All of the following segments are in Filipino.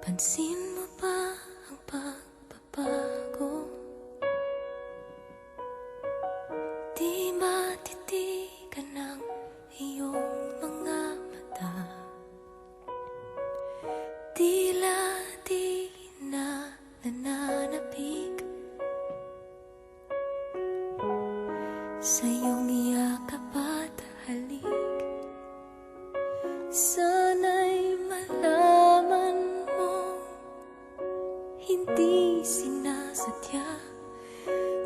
Pansin mo ba ang pagbabago? Di matitigan ng iyong mga mata. Tila di na nananapig sa iyong yakap at halik. Sana'y malaman hindi sinasadya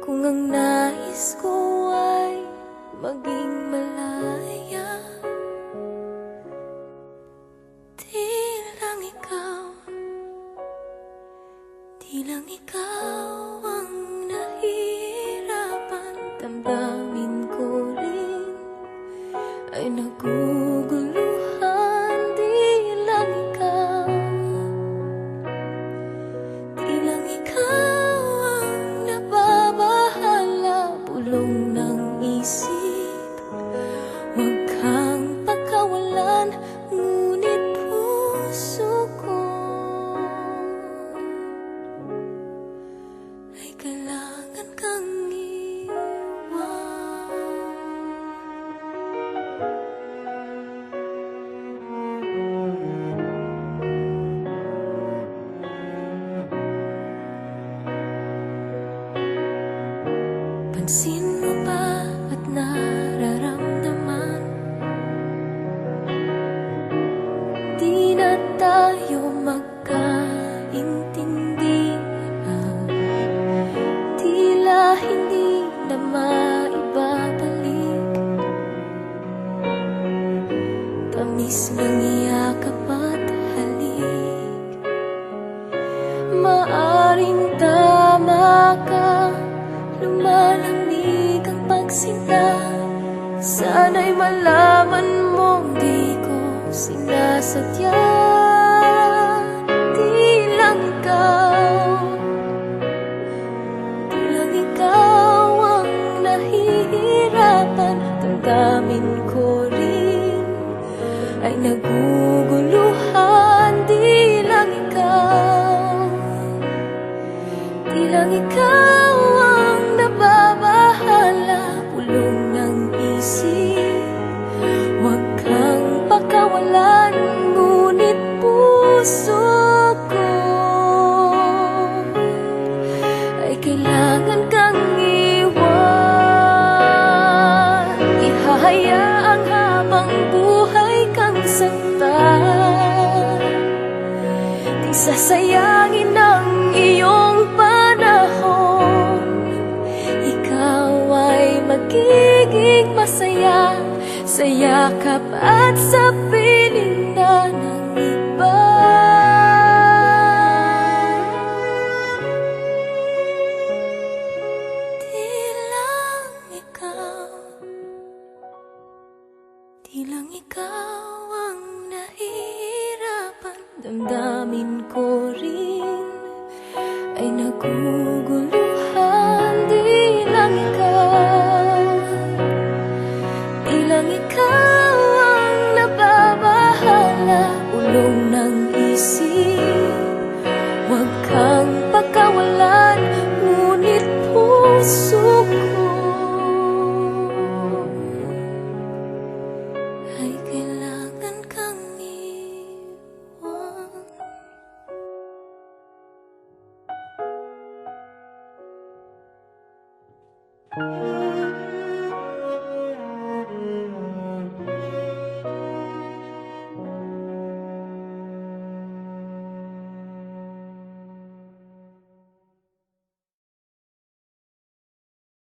kung ang nais ko ay maging malaya. Di lang ikaw ang nahihirapan. Damdamin ko rin ay naguguluhan. Di lang ikaw ang nababahala. Bulong ng isip, huwag kang pagkawalan. Ngunit puso ko ay kailangan kang iwan. Pansin mo ba at nararamdaman? Di na tayo magkaintindihan. Tila hindi na maibabalik tamis ng yakap at halik. Maaring tama ka, lumalamig ang pagsinta. Sana'y malaman mong di ko sinasadya. Di lang ikaw ang nahihirapan. Damdamin ko rin ay naguguluhan. Di lang ikaw ang nababahala. Bulong ng isip, huwag kang pakawalan. Ngunit puso ko ay kailangan kang iwan. Ihahayaang habang buhay kang saktan. Di sasayangin ang iyong panahon. Ikaw ay magiging masaya sa yakap at sa piling na ng iba. Di lang ikaw ang nahihirapan. Damdamin ko rin ay naguguluhan. Di lang ikaw ang nababahala. Ulong ng isip, huwag kang pagkawalan. Ngunit puso ko ay kailangan